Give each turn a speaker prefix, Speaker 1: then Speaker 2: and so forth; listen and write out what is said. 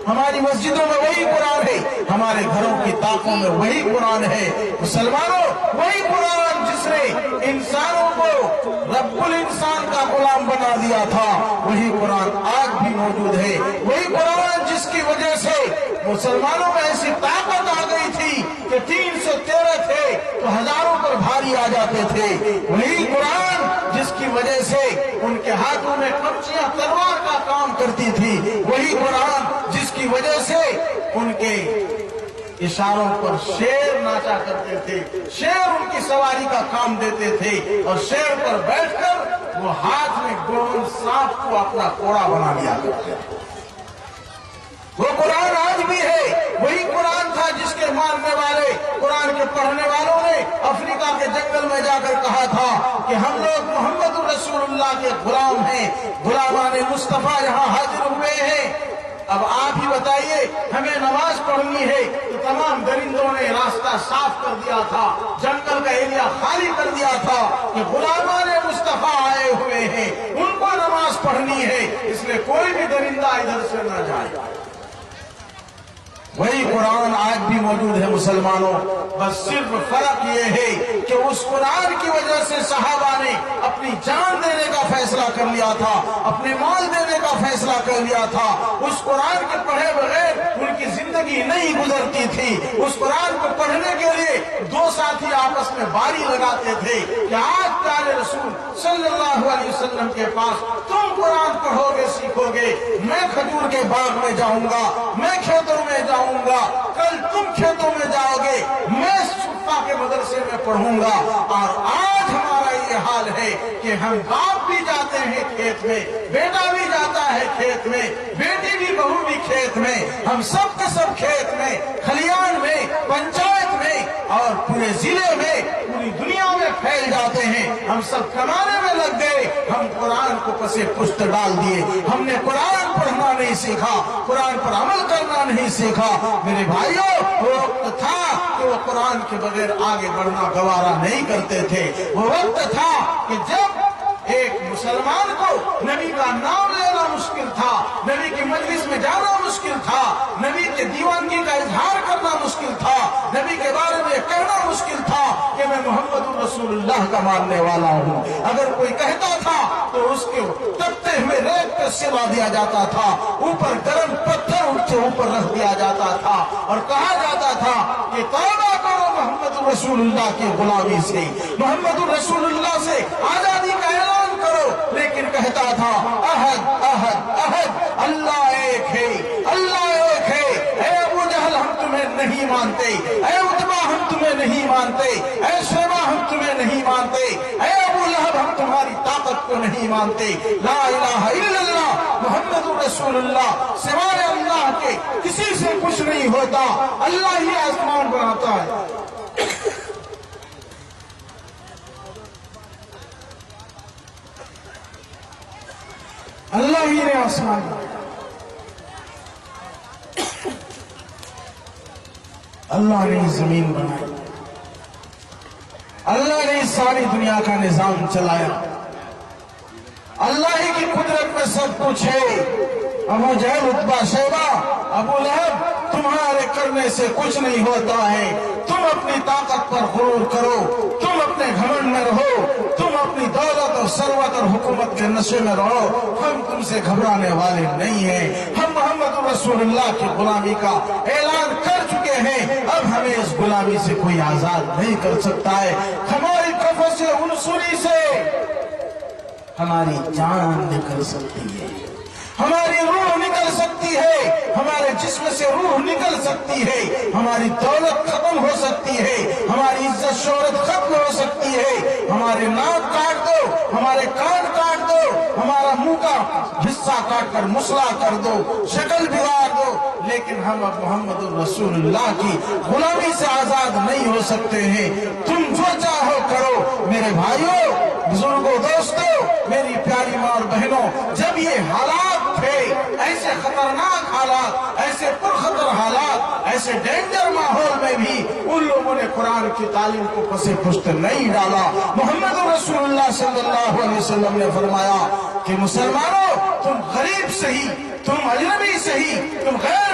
Speaker 1: ہماری مسجدوں میں وہی قرآن ہے، ہمارے گھروں کی طاقوں میں وہی قرآن ہے۔ مسلمانوں، وہی قرآن جس نے انسانوں کو رب الانسان کا غلام بنا دیا تھا، وہی قرآن آج بھی موجود ہے۔ وہی قرآن جس کی وجہ سے مسلمانوں میں ایسی طاقت آ گئی تھی کہ 313 تھے تو ہزاروں پر بھاری آ جاتے تھے۔ وہی قرآن جس کی وجہ سے ان کے ہاتھوں میں کمچیاں تلوار کا کام کرتی تھی، وہی قرآن جس کی وجہ سے ان کے اشاروں پر شیر ناچا کرتے تھے، شیر ان کی سواری کا کام دیتے تھے، اور شیر پر بیٹھ کر وہ ہاتھ میں گول سانپ کو اپنا کوڑا بنا لیا کرتے تھے۔ وہ قرآن آج بھی ہے، وہی قرآن تھا جس کے ماننے والے، قرآن کے پڑھنے والوں نے افریقہ کے جنگل میں جا کر کہا تھا کہ ہم لوگ محمد رسول اللہ کے غلام ہیں، غلامان مصطفیٰ یہاں حاضر ہوئے ہیں۔ اب آپ ہی بتائیے، ہمیں نماز پڑھنی ہے تو تمام درندوں نے راستہ صاف کر دیا تھا، جنگل کا ایریا خالی کر دیا تھا کہ غلامان مصطفیٰ آئے ہوئے ہیں، ان کو نماز پڑھنی ہے، اس لیے کوئی بھی درندہ ادھر سے نہ جائے۔ وہی قرآن آج بھی موجود ہے مسلمانوں، بس صرف فرق یہ ہے کہ اس قرآن کی وجہ سے صحابہ نے اپنی جان دینے کا فیصلہ کر لیا تھا، اپنے مال دینے کا فیصلہ کر لیا تھا۔ اس قرآن کے پڑھے بغیر ان کی زندگی نہیں گزرتی تھی۔ اس قرآن کو پڑھنے کے لیے دو ساتھی آپس میں باری لگاتے تھے کہ آج پیارے رسول صلی اللہ علیہ وسلم کے پاس تم قرآن پڑھو گے، سیکھو گے، میں کھجور کے باغ میں جاؤں گا، میں کھیتوں میں جاؤں گا، کل تم کھیتوں میں جاؤ گے، میں صفا کے مدرسے میں پڑھوں گا۔ اور آج ہمارا یہ حال ہے کہ ہم باپ بھی جاتے ہیں کھیت میں، بیٹا بھی جاتا ہے کھیت میں، بیٹی بھی بہو بھی کھیت میں، ہم سب کے سب کھیت میں، کھلیان میں، پنچایت میں اور پورے ضلع میں، پوری دنیا میں پھیل جاتے ہیں۔ ہم سب کمانے میں لگ گئے، ہم قرآن کو پسے پشت ڈال دیے، ہم نے قرآن پڑھنا نہیں سیکھا، قرآن پر عمل کرنا نہیں سیکھا۔ میرے بھائیوں، وہ وقت تھا کہ وہ قرآن کے بغیر آگے بڑھنا گوارا نہیں کرتے تھے۔ وہ وقت تھا کہ جب ایک مسلمان کو نبی کا نام لینا مشکل تھا، نبی کی مجلس میں جانا مشکل تھا، نبی کے دیوانگی کا اظہار کرنا مشکل تھا، نبی کے بارے میں کہنا مشکل تھا کہ میں محمد رسول اللہ کا ماننے والا ہوں۔ اگر کوئی کہتا تھا تو اس کے تپتے ہوئے ریت پہ سلا دیا جاتا تھا، اوپر گرم پتھر ان کے اوپر رکھ دیا جاتا تھا اور کہا جاتا تھا کہ توبہ کرو محمد رسول اللہ کی غلامی سے، محمد رسول اللہ سے آزادی کا اعلان کرو۔ لیکن کہتا تھا احد احد احد، اللہ ایک ہے، اللہ ایک ہے۔ اے ابو جہل ہم تمہیں نہیں مانتے، اے عتبہ ہم تمہیں نہیں مانتے، اے شیبہ ہم تمہیں نہیں مانتے، اے ابو لہب ہم تمہاری طاقت کو نہیں مانتے۔ لا الہ الا اللہ محمد رسول اللہ، سوائے اللہ کے کسی سے کچھ نہیں ہوتا، اللہ ہی آسمان بناتا ہے۔ اللہ ہی نے آسمان بنایا، اللہ نے زمین بنائی، اللہ نے ساری دنیا کا نظام چلایا، اللہ ہی کی قدرت میں سب کچھ ہے۔ ابو جہل، عتبہ، شیبہ، ابو لہب، تمہارے کرنے سے کچھ نہیں ہوتا ہے۔ تم اپنی طاقت پر غرور کرو، تم اپنے گھمنڈ میں رہو، تم اپنی دولت اور ثروت اور حکومت کے نشے میں رہو، ہم تم سے گھبرانے والے نہیں ہیں۔ ہم محمد رسول اللہ کی غلامی کا اعلان کر چکے ہیں، اب ہمیں اس غلامی سے کوئی آزاد نہیں کر سکتا ہے۔ ہماری کفوں سے، عنصری سے ہماری جان نکل سکتی ہے، ہماری روح نکل سکتی ہے، ہمارے جسم سے روح نکل سکتی ہے، ہماری دولت ختم ہو سکتی ہے، ہماری عزت شہرت ختم ہو سکتی ہے، ہمارے ناک کاٹ دو، ہمارے کان کاٹ دو، ہمارا منہ کا حصہ کاٹ کر مسلا کر دو، شکل بگاڑ دو، لیکن ہم اب محمد رسول اللہ کی غلامی سے آزاد نہیں ہو سکتے ہیں۔ تم جو چاہو کرو۔ میرے بھائیوں، بزرگوں، دوستوں، میری پیاری ماں اور بہنوں، جب یہ حالات تھے، ایسے خطرناک حالات، ایسے پرخطر حالات، ایسے ڈینجر ماحول میں بھی ان لوگوں نے قرآن کی تعلیم کو پسے پشت نہیں ڈالا۔ محمد رسول اللہ صلی اللہ علیہ وسلم نے فرمایا کہ مسلمانوں، تم غریب صحیح، تم اجنبی صحیح، تم غیر